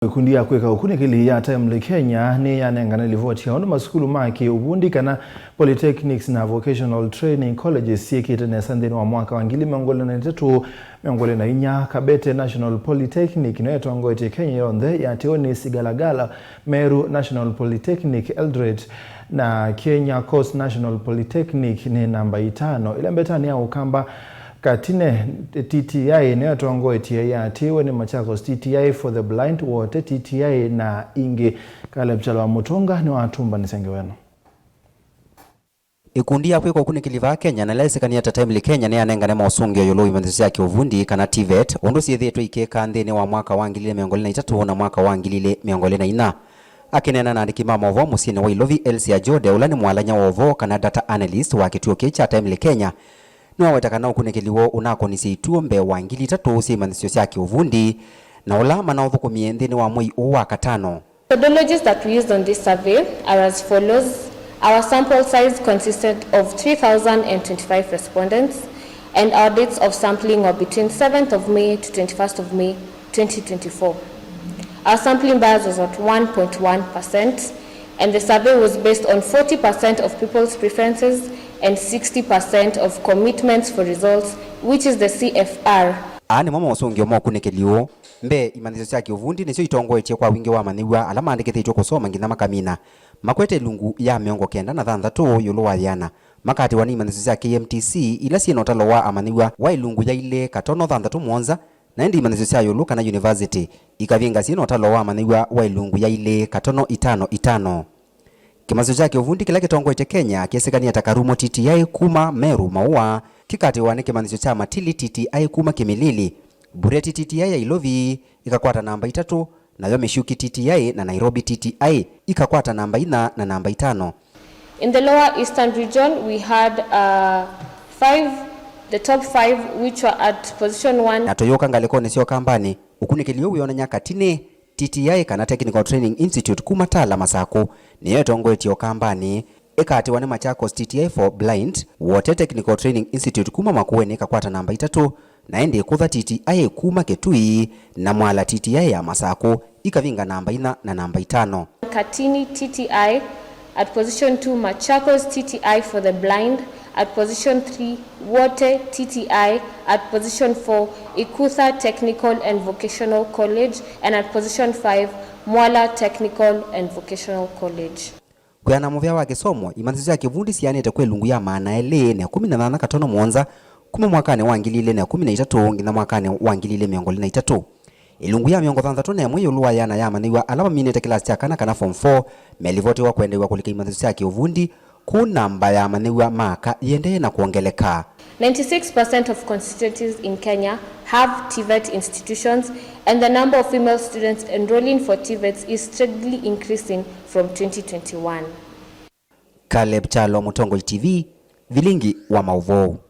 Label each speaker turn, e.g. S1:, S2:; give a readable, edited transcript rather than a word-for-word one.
S1: Kundi ya kweka ukunikili ya time Kenya ni yanengana livoti ya masukulu maki ubundi kana polytechnics na vocational training colleges siekite na sandeni wa mwaka wangili miongole na nitetu miongole na inya Kabete National Polytechnic na yetu angoete Kenya yonde ya teoni Sigalagala Meru National Polytechnic Eldoret na Kenya Coast National Polytechnic ni namba 5 ile mbetani ya ukamba Katine TTI na tuangoe TTI atiwe ni Machakos TTI for the blind wote TTI na ingi kale mchala wa Mutonga ni watumba nisengeweno.
S2: Ikundi ya kweko kuni kiliva Kenya na lese kani ata time Kenya ni anengane mausungi yolo imanzisi ya kiuvundi kana TVET ondo siye dhetu ikeka ndene wa mwaka wangilile miongole na itatu na mwaka wangilile miongole na ina. Akinena na andiki mama ovo musine wa ilovi Elsia Jode ulani mwalanya wa ovo kana data analyst wa kituo kecha time Kenya. Nwa watakana ukunekeliwo unako nisiituo mbe wangili tatu simanzisio siya kiuvundi na ulama na uvuku miendeni wa mui uwa katano.
S3: Methodologies that we used on this survey are as follows. Our sample size consisted of 3,025 respondents and our dates of sampling were between 7th of May to 21st of May 2024. Our sampling bias was at 1.1% and the survey was based on 40% of people's preferences and 60% of commitments for results, which is the CFR.
S2: Ani mama wasongi omo kunekeliwo mbe imanziso siya kiuvundi nisio itongo eche kwa wingi wa maniwa alama andikete icho kusoma ngina makamina makwete lungu ya miongo kenda na thandatu yolo wa yana makati wani imanziso siya KMTC ila sienotalo wa amaniwa wa ilungu ya ile katono thandatu mwonza na endi imanziso siya yolo kana university ikavinga sienotalo wa amaniwa wa ilungu ya ile katono itano. Kimazo chake uvundi kila kitongo eche Kenya kiesekani atakarumo TTI kuma Meru maua kikati wane kimanziso cha Matili TTI kuma Kimilili Bureti TTI ya Ilovi ikakwata namba 3 na Yomeshuki TTI na Nairobi TTI ikakwata namba 4 na namba 5.
S3: In the lower eastern region we had the top 5 which were at position 1.
S2: Na toyoka ngalekone sio kambani ukunikeliyo uyona nyakatine TTI kana Technical Training Institute kumatala masako niyo tongo etio kambani ekati wane Machakos TTI for blind wote Technical Training Institute kuma makuweni ikakwata namba 3 na ende kutha TTI kuma Ketui na Mwala TTI ya masako ikavinga namba 4 na namba 5.
S3: Katini TTI at position 2, Machakos TTI for the blind at position 3, Wote TTI at position 4, Ikutha Technical and Vocational College, and at position 5, Mwala Technical and Vocational College.
S2: Kwa na muvya wake somo imanziso ya kivundi siyanete kwe lungu ya maana ele na 18 katono mwonza kuma mwakane wangilile na 13 ngina mwakane wangilile miongole na 3. Ilungu ya miongo thandatone ya mweyo luwa yana ya maniwa alama minete kilasi cha kana form 4 melivote wa kuendewa kulika imanziso ya kiuvundi kunamba ya maniwa maka yende na kuongeleka.
S3: 96% of constituencies in Kenya have TVET institutions and the number of female students enrolling for TVETs is steadily increasing from 2021.
S2: Caleb Chalo, Mutongo TV, Vilingi wa Mauvou.